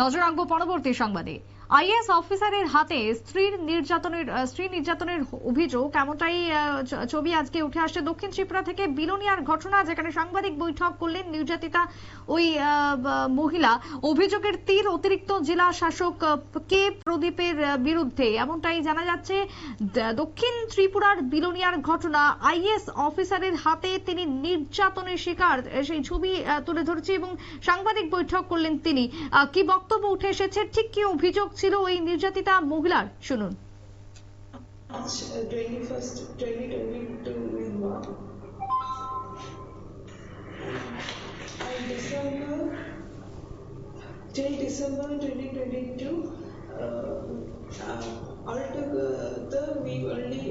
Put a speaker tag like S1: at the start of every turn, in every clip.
S1: নজর রাখবো পরবর্তী সংবাদে। আইএএস অফিসারের হাতে স্ত্রী নির্যাতনের অভিযোগ, এমনটাই ছবি আজকে উঠে আসছে দক্ষিণ ত্রিপুরা থেকে। বিলোনিয়ার ঘটনা, যেখানে সাংবাদিক বৈঠক করলেন নির্যাতিতা ওই মহিলা। অভিযোগের তীর অতিরিক্ত জেলা শাসক কে প্রদীপের বিরুদ্ধে, এমনটাই জানা যাচ্ছে। দক্ষিণ ত্রিপুরার বিলোনিয়ার ঘটনা, আইএএস অফিসারের হাতে তিনি নির্যাতনের শিকার, সেই ছবি তুলে ধরেছে এবং সাংবাদিক বৈঠক করলেন তিনি। কি বক্তব্য উঠে এসেছে, ঠিক কি অভিযোগ ছিল ওই নির্যাতিতা মহিলার, শুনুন।
S2: 21st 2022 till December 2022 altogether we only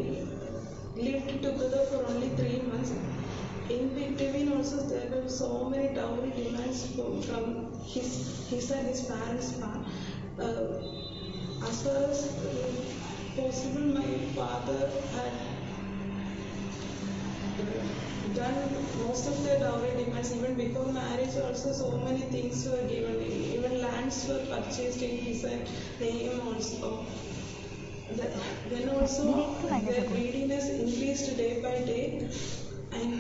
S2: lived together for only 3 months. In between also there were so many dowry demands from his and his parents' part. As far as possible, my father had done most of the dowry demands. Even before marriage also so many things were given, even lands were purchased in his name also. Then also the greediness increased day by day, and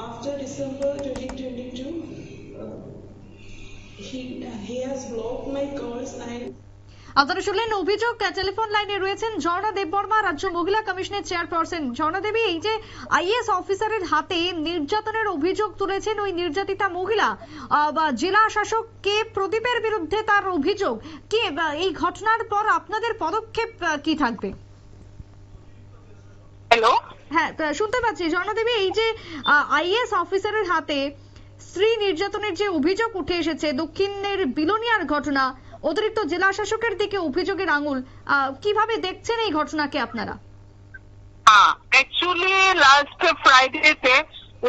S2: after December 2022 he has blocked my calls. And
S1: আপনারা শুনলেন অভিযোগ। Telephone লাইনে রয়েছেন ঝর্ণা দেববর্মা, রাজ্য মহিলা কমিশনের chairperson. ঝর্ণা দেবী, এই যে আইএএস অফিসারের হাতে নির্যাতনের অভিযোগ তুলেছেন ওই নির্যাতিতা মহিলা, জেলা শাসক কে প্রদীপের বিরুদ্ধে তার অভিযোগ, কি এই ঘটনার পর আপনাদের পদক্ষেপ কি থাকবে?
S3: হ্যালো,
S1: হ্যাঁ শুনতে পাচ্ছি। ঝর্ণা দেবী, এই যে আইএএস অফিসারের হাতে স্ত্রী নির্যাতনের যে অভিযোগ উঠে এসেছে, দক্ষিণের বিলোনিয়ার ঘটনা, অতিরিক্ত জেলা শাসকের দিকে অভিযোগের আঙুল, কিভাবে দেখছেন এই ঘটনাকে আপনারা?
S3: অ্যাকচুয়ালি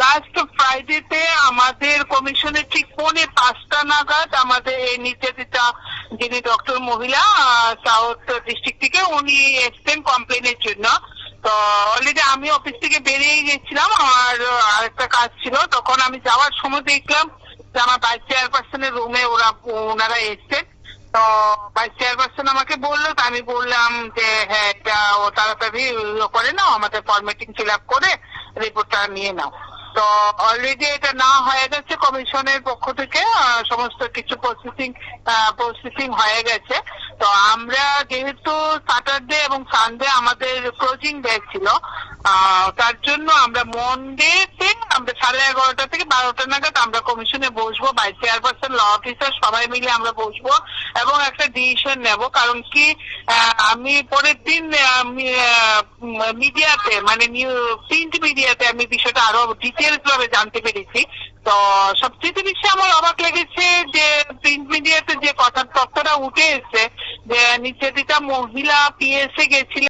S3: লাস্ট ফ্রাইডেতে আমাদের কমিশনের ঠিক 4:45 নাগাদ আমাদের এই নির্যাতিতা যিনি ডক্টর মহিলা সাউথ ডিস্ট্রিক্ট থেকে, উনি এসছেন কমপ্লেনের জন্য। তো অলরেডি আমি অফিস থেকে বেরিয়ে গেছিলাম, আমার আরেকটা কাজ ছিল। তখন আমি যাওয়ার সময় দেখলাম যে আমার ভাইস চেয়ারপারসনের রুমে ওনারা এসছেন। তো ভাইস চেয়ারপারসন আমাকে বললো, তো আমি বললাম যে হ্যাঁ, এটা ও তাড়াতাড়ি করে নাও, আমাদের ফরম্যাটিং ফিল আপ করে রিপোর্টটা নিয়ে নাও। তো অলরেডি এটা না হয়ে গেছে, কমিশনের পক্ষ থেকে সমস্ত কিছু প্রসেসিং হয়ে গেছে। তো আমরা যেহেতু স্যাটারডে এবং সানডে আমাদের ক্লোজিং ডে ছিল, তার জন্য আমরা মন্ডেতে আমরা 11:30 থেকে 12টা নাগাদ আমরা কমিশনে বসবো, ভাইস চেয়ারপারসন, ল অফিসার সবাই মিলে আমরা বসবো এবং একটা ডিসিশন নেব। কারণ কি, আমি পরের দিন মিডিয়াতে, মানে প্রিন্ট মিডিয়াতে আমি বিষয়টা আরো ডিটেলস ভাবে জানতে পেরেছি। তো সবচেয়ে বেশি আমার অবাক লেগেছে যে প্রিন্ট মিডিয়াতে যে তথ্যটা উঠে এসছে যে নির্যাতিতা মহিলা পিএসএ গেছিলেন।